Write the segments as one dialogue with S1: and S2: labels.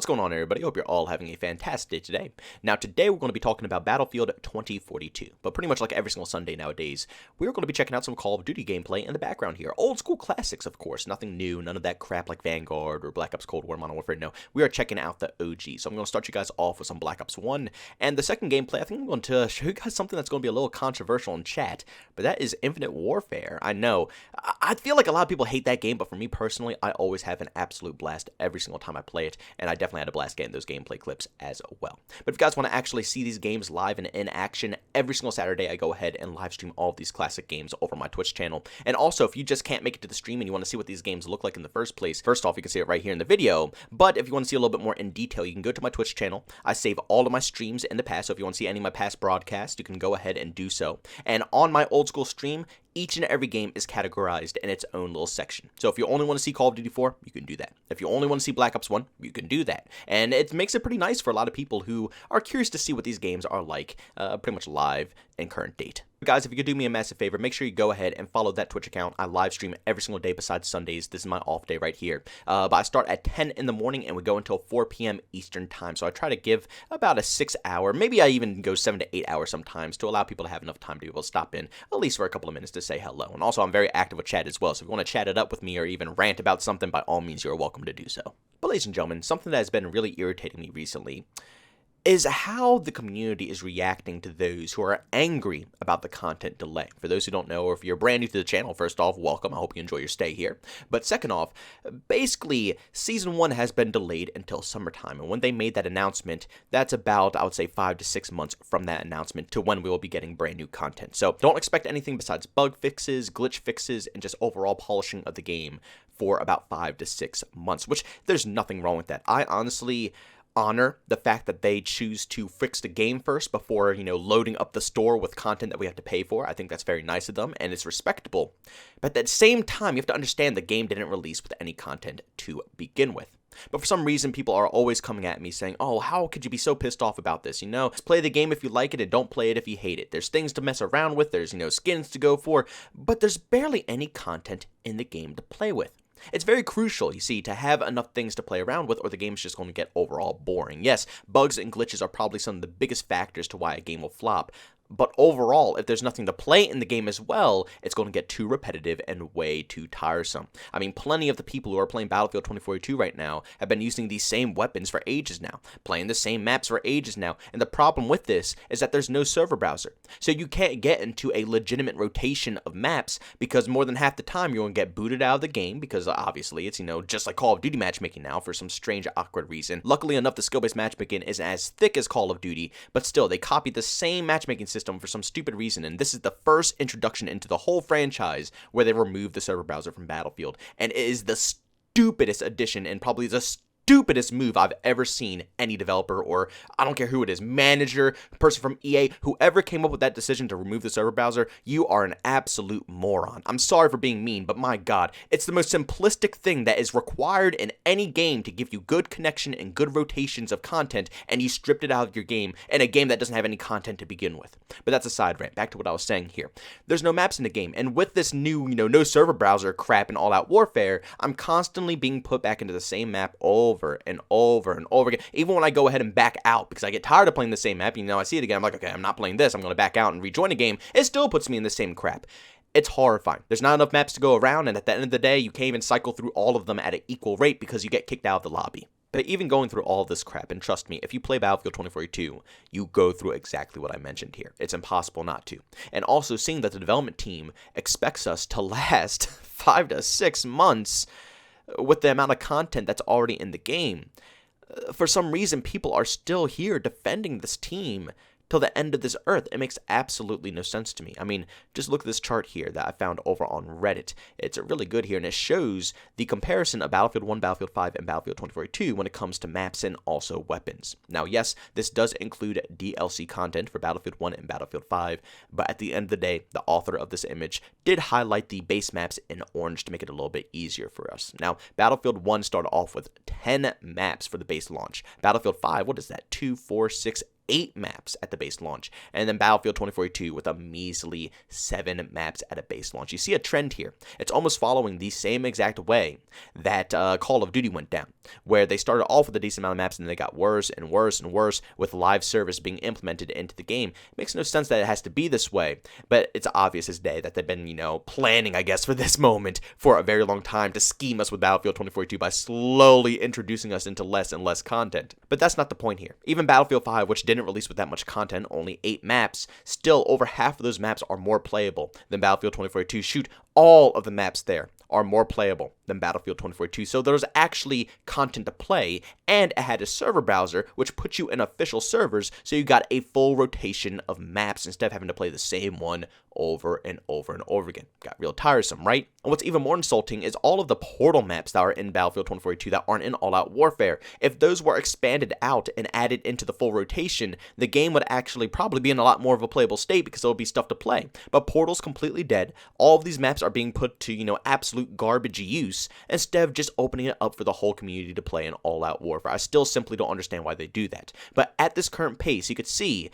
S1: What's going on, everybody? Hope you're all having a fantastic day today. Now, today we're going to be talking about Battlefield 2042, but pretty much like every single Sunday nowadays, we're going to be checking out some Call of Duty gameplay in the background here. Old school classics, of course, nothing new, none of that crap like Vanguard or Black Ops Cold War, Modern Warfare. No, we are checking out the OG. So I'm going to start you guys off with some Black Ops 1, and the second gameplay, I think I'm going to show you guys something that's going to be a little controversial in chat, but that is Infinite Warfare. I know, I feel like a lot of people hate that game, but for me personally, I always have an absolute blast every single time I play it, and I definitely had a blast getting those gameplay clips as well. But if you guys want to actually see these games live and in action, every single Saturday I go ahead and live stream all of these classic games over my Twitch channel. And also, if you just can't make it to the stream and you want to see what these games look like in the first place, first off, you can see it right here in the video. But if you want to see a little bit more in detail, you can go to my Twitch channel. I save all of my streams in the past, so if you want to see any of my past broadcasts, you can go ahead and do so. And on my old school stream, each and every game is categorized in its own little section. So if you only want to see Call of Duty 4, you can do that. If you only want to see Black Ops 1, you can do that. And it makes it pretty nice for a lot of people who are curious to see what these games are like, pretty much live in current date. Guys, if you could do me a massive favor, make sure you go ahead and follow that Twitch account. I live stream every single day besides Sundays. This is my off day right here. But I start at 10 in the morning and we go until 4 p.m. Eastern time. So I try to give about a 6 hour, maybe I even go 7 to 8 hours sometimes to allow people to have enough time to be able to stop in at least for a couple of minutes to say hello. And also, I'm very active with chat as well. So if you want to chat it up with me or even rant about something, by all means, you're welcome to do so. But ladies and gentlemen, something that has been really irritating me recently is how the community is reacting to those who are angry about the content delay. For those who don't know, or if you're brand new to the channel, first off, welcome. I hope you enjoy your stay here. But second off, basically, Season 1 has been delayed until summertime. And when they made that announcement, that's about, I would say, 5 to 6 months from that announcement to when we will be getting brand new content. So don't expect anything besides bug fixes, glitch fixes, and just overall polishing of the game for about 5 to 6 months, which there's nothing wrong with that. I honestly honor the fact that they choose to fix the game first before, loading up the store with content that we have to pay for. I think that's very nice of them, and it's respectable. But at the same time, you have to understand the game didn't release with any content to begin with. But for some reason, people are always coming at me saying, oh, how could you be so pissed off about this? Just play the game if you like it and don't play it if you hate it. There's things to mess around with, there's, skins to go for, but there's barely any content in the game to play with. It's very crucial, you see, to have enough things to play around with, or the game's just going to get overall boring. Yes, bugs and glitches are probably some of the biggest factors to why a game will flop. But overall, if there's nothing to play in the game as well, it's going to get too repetitive and way too tiresome. I mean, plenty of the people who are playing Battlefield 2042 right now have been using these same weapons for ages now, playing the same maps for ages now, and the problem with this is that there's no server browser. So you can't get into a legitimate rotation of maps because more than half the time you're going to get booted out of the game because obviously it's, just like Call of Duty matchmaking now for some strange, awkward reason. Luckily enough, the skill-based matchmaking isn't as thick as Call of Duty, but still, they copied the same matchmaking system for some stupid reason, and this is the first introduction into the whole franchise where they removed the server browser from Battlefield, and it is the stupidest addition and probably the stupidest move I've ever seen any developer, or I don't care who it is, manager, person from EA, whoever came up with that decision to remove the server browser, you are an absolute moron. I'm sorry for being mean, but my god, it's the most simplistic thing that is required in any game to give you good connection and good rotations of content, and you stripped it out of your game in a game that doesn't have any content to begin with. But that's a side rant. Back to what I was saying here. There's no maps in the game, and with this new, no server browser crap and all-out warfare, I'm constantly being put back into the same map over and over and over again. Even when I go ahead and back out because I get tired of playing the same map, I see it again, I'm like, okay, I'm not playing this, I'm going to back out and rejoin a game, it still puts me in the same crap. It's horrifying. There's not enough maps to go around, and at the end of the day, you can't even cycle through all of them at an equal rate because you get kicked out of the lobby. But even going through all this crap, and trust me, if you play Battlefield 2042, you go through exactly what I mentioned here. It's impossible not to. And also seeing that the development team expects us to last 5 to 6 months with the amount of content that's already in the game. For some reason, people are still here defending this team till the end of this earth. It makes absolutely no sense to me. I mean, just look at this chart here that I found over on Reddit. It's really good here, and it shows the comparison of Battlefield 1, Battlefield 5, and Battlefield 2042 when it comes to maps and also weapons. Now, yes, this does include DLC content for Battlefield 1 and Battlefield 5, but at the end of the day, the author of this image did highlight the base maps in orange to make it a little bit easier for us. Now, Battlefield 1 started off with 10 maps for the base launch. Battlefield 5, what is that? 2, 4, 6, 8 maps at the base launch, and then Battlefield 2042 with a measly 7 maps at a base launch. You see a trend here. It's almost following the same exact way that Call of Duty went down, where they started off with a decent amount of maps and then they got worse and worse and worse with live service being implemented into the game. It makes no sense that it has to be this way, but it's obvious as day that they've been, planning, I guess, for this moment for a very long time to scheme us with Battlefield 2042 by slowly introducing us into less and less content. But that's not the point here. Even Battlefield 5, which didn't release with that much content, only 8 maps, still over half of those maps are more playable than Battlefield 2042. Shoot, all of the maps there are more playable than Battlefield 2042. So there's actually content to play, and it had a server browser, which puts you in official servers, so you got a full rotation of maps instead of having to play the same one over and over and over again. Got real tiresome, right? And what's even more insulting is all of the portal maps that are in Battlefield 2042 that aren't in All Out Warfare. If those were expanded out and added into the full rotation, the game would actually probably be in a lot more of a playable state because there would be stuff to play. But Portal's completely dead. All of these maps are being put to, absolute garbage use instead of just opening it up for the whole community to play in All Out Warfare. I still simply don't understand why they do that. But at this current pace, you could see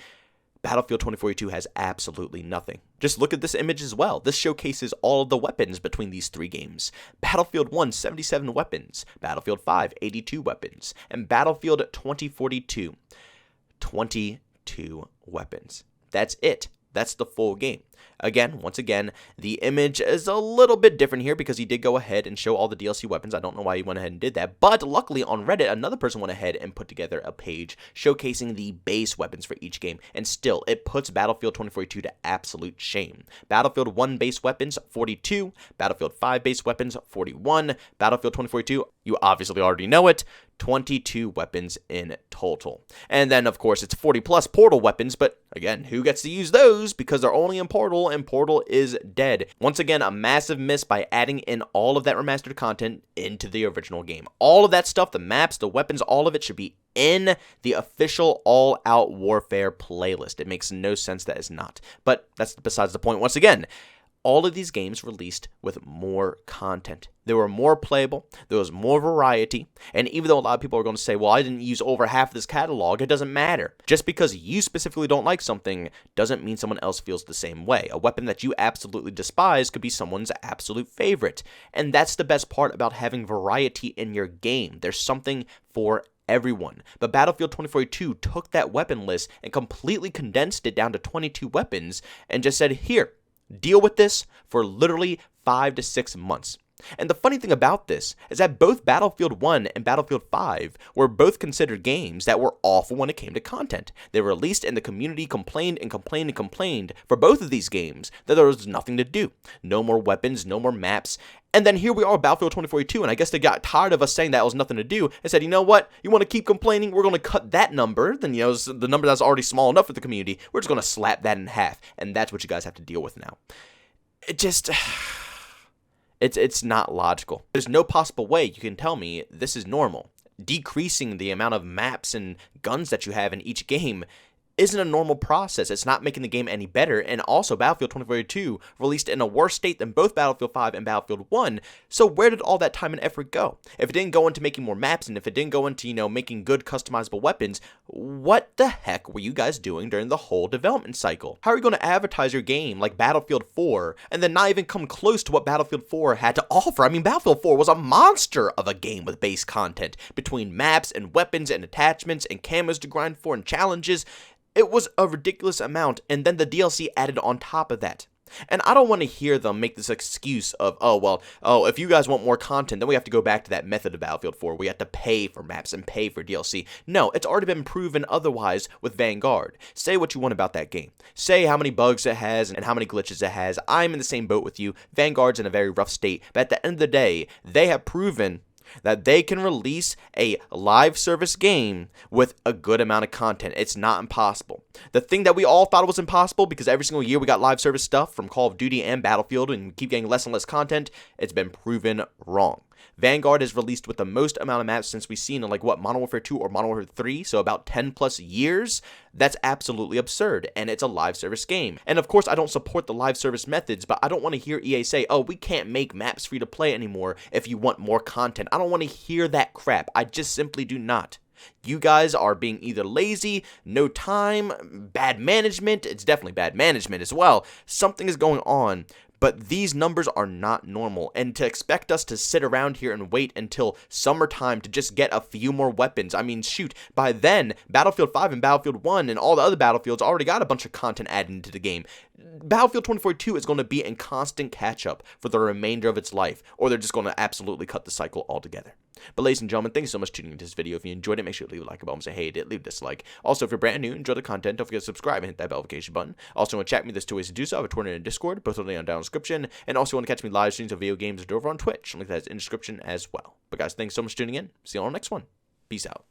S1: Battlefield 2042 has absolutely nothing. Just look at this image as well. This showcases all of the weapons between these 3 games. Battlefield 1, 77 weapons. Battlefield 5, 82 weapons. And Battlefield 2042, 22 weapons. That's it. That's the full game. Again, once again, the image is a little bit different here because he did go ahead and show all the DLC weapons. I don't know why he went ahead and did that, but luckily on Reddit, another person went ahead and put together a page showcasing the base weapons for each game, and still, it puts Battlefield 2042 to absolute shame. Battlefield 1 base weapons, 42. Battlefield 5 base weapons, 41. Battlefield 2042, you obviously already know it, 22 weapons in total. And then, of course, it's 40 plus Portal weapons, but again, who gets to use those because they're only in Portal, and Portal is dead. Once again, a massive miss by adding in all of that remastered content into the original game. All of that stuff, the maps, the weapons, all of it should be in the official All Out Warfare playlist. It makes no sense that it's not. But that's besides the point. Once again, all of these games released with more content. They were more playable, there was more variety, and even though a lot of people are going to say, well, I didn't use over half of this catalog, it doesn't matter. Just because you specifically don't like something doesn't mean someone else feels the same way. A weapon that you absolutely despise could be someone's absolute favorite. And that's the best part about having variety in your game. There's something for everyone. But Battlefield 2042 took that weapon list and completely condensed it down to 22 weapons and just said, here, deal with this for literally 5 to 6 months. And the funny thing about this is that both Battlefield 1 and Battlefield 5 were both considered games that were awful when it came to content. They were released and the community complained and complained and complained for both of these games that there was nothing to do. No more weapons, no more maps. And then here we are, Battlefield 2042, and I guess they got tired of us saying that was nothing to do and said, you know what, you want to keep complaining, we're going to cut that number, then, the number that's already small enough for the community, we're just going to slap that in half, and that's what you guys have to deal with now. It just, it's not logical. There's no possible way you can tell me this is normal. Decreasing the amount of maps and guns that you have in each game isn't a normal process. It's not making the game any better, and also Battlefield 2042 released in a worse state than both Battlefield 5 and Battlefield 1, so where did all that time and effort go? If it didn't go into making more maps, and if it didn't go into, making good customizable weapons, what the heck were you guys doing during the whole development cycle? How are you going to advertise your game like Battlefield 4, and then not even come close to what Battlefield 4 had to offer? I mean, Battlefield 4 was a monster of a game with base content, between maps and weapons and attachments and camos to grind for and challenges. It was a ridiculous amount, and then the DLC added on top of that. And I don't want to hear them make this excuse of, if you guys want more content, then we have to go back to that method of Battlefield 4. We have to pay for maps and pay for DLC. No, it's already been proven otherwise with Vanguard. Say what you want about that game. Say how many bugs it has and how many glitches it has. I'm in the same boat with you. Vanguard's in a very rough state, but at the end of the day, they have proven that they can release a live service game with a good amount of content. It's not impossible. The thing that we all thought was impossible, because every single year we got live service stuff from Call of Duty and Battlefield and keep getting less and less content, it's been proven wrong. Vanguard is released with the most amount of maps since we've seen in Modern Warfare 2 or Modern Warfare 3, so about 10 plus years. That's absolutely absurd, and it's a live service game. And of course, I don't support the live service methods, but I don't want to hear EA say, oh, we can't make maps free to play anymore if you want more content. I don't want to hear that crap. I just simply do not. You guys are being either lazy, no time, bad management. It's definitely bad management as well. Something is going on. But these numbers are not normal, and to expect us to sit around here and wait until summertime to just get a few more weapons, I mean, shoot, by then, Battlefield 5 and Battlefield 1 and all the other Battlefields already got a bunch of content added into the game. Battlefield 2042 is going to be in constant catch-up for the remainder of its life, or they're just going to absolutely cut the cycle altogether. But ladies and gentlemen, thank you so much for tuning into this video. If you enjoyed it, make sure to leave a like button, say hey, leave a dislike. Also, if you're brand new, enjoy the content, don't forget to subscribe and hit that notification button. Also, want to chat with me, there's two ways to do so. I have a Twitter and a Discord, both are down in the description. And also, want to catch me live streams of video games over on Twitch. Link that is in the description as well. But guys, thanks so much for tuning in. See you on the next one. Peace out.